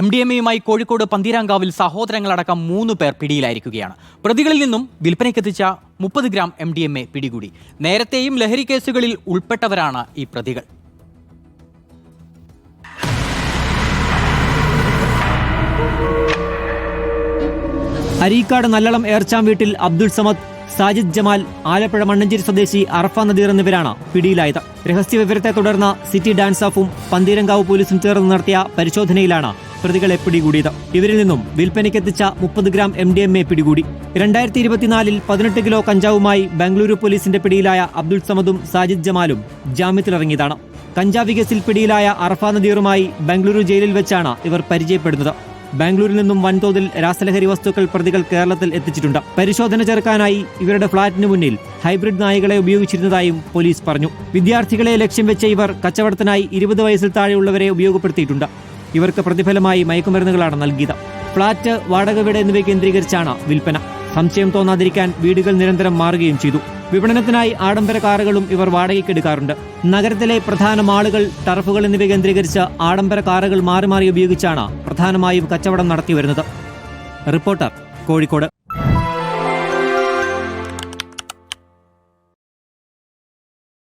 MDMA-യുമായി കോഴിക്കോട് പന്തീരാങ്കാവിൽ സഹോദരങ്ങളടക്കം 3 പേർ പിടിയിലായിരിക്കുകയാണ്. പ്രതികളിൽ നിന്നും വിൽപ്പനയ്ക്കെത്തിച്ച 30 ഗ്രാം MDMA പിടികൂടി. നേരത്തെയും ലഹരി കേസുകളിൽ ഉൾപ്പെട്ടവരാണ് ഈ പ്രതികൾ. അരീക്കാട് നല്ലളം ഏർച്ചാം വീട്ടിൽ അബ്ദുൾ സമദ്, സാജിദ് ജമാൽ, ആലപ്പുഴ മണ്ണഞ്ചേരി സ്വദേശി അറഫ നദീർ എന്നിവരാണ് പിടിയിലായത്. രഹസ്യവിവരത്തെ തുടർന്ന് സിറ്റി ഡാൻസ് ഓഫും പന്തീരങ്കാവ് പോലീസും ചേർന്ന് നടത്തിയ പരിശോധനയിലാണ് പ്രതികളെ പിടികൂടിയത്. ഇവരിൽ നിന്നും വിൽപ്പനയ്ക്കെത്തിച്ച 30 ഗ്രാം MDMA പിടികൂടി. 2024 18 കിലോ കഞ്ചാവുമായി ബംഗളൂരു പോലീസിന്റെ പിടിയിലായ അബ്ദുൾ സമദും സാജിദ് ജമാലും ജാമ്യത്തിലിറങ്ങിയതാണ്. കഞ്ചാവ് കേസിൽ പിടിയിലായ അറഫ നദീറുമായി ബംഗളൂരു ജയിലിൽ വെച്ചാണ് ഇവർ പരിചയപ്പെടുന്നത്. ബാംഗ്ലൂരിൽ നിന്നും വൻതോതിൽ രാസലഹരി വസ്തുക്കൾ പ്രതികൾ കേരളത്തിൽ എത്തിച്ചിട്ടുണ്ട്. പരിശോധന ചേർക്കാനായി ഇവരുടെ ഫ്ളാറ്റിന് മുന്നിൽ ഹൈബ്രിഡ് നായകളെ ഉപയോഗിച്ചിരുന്നതായും പോലീസ് പറഞ്ഞു. വിദ്യാർത്ഥികളെ ലക്ഷ്യം വെച്ച ഇവർ കച്ചവടത്തിനായി 20 വയസ്സിൽ താഴെയുള്ളവരെ ഉപയോഗപ്പെടുത്തിയിട്ടുണ്ട്. ഇവർക്ക് പ്രതിഫലമായി മയക്കുമരുന്നുകളാണ് നൽകിയത്. ഫ്ളാറ്റ്, വാടക വീട് എന്നിവ കേന്ദ്രീകരിച്ചാണ് വിൽപ്പന. സംശയം തോന്നാതിരിക്കാൻ വീടുകൾ നിരന്തരം മാറുകയും ചെയ്തു. വിപണനത്തിനായി ആഡംബര കാറുകളും ഇവർ വാടകയ്ക്കെടുക്കാറുണ്ട്. നഗരത്തിലെ പ്രധാന മാളുകൾ, ടർഫുകൾ എന്നിവ കേന്ദ്രീകരിച്ച് ആഡംബര കാറുകൾ മാറി മാറി ഉപയോഗിച്ചാണ് പ്രധാനമായും കച്ചവടം നടത്തിവരുന്നത്. റിപ്പോർട്ടർ, കോഴിക്കോട്.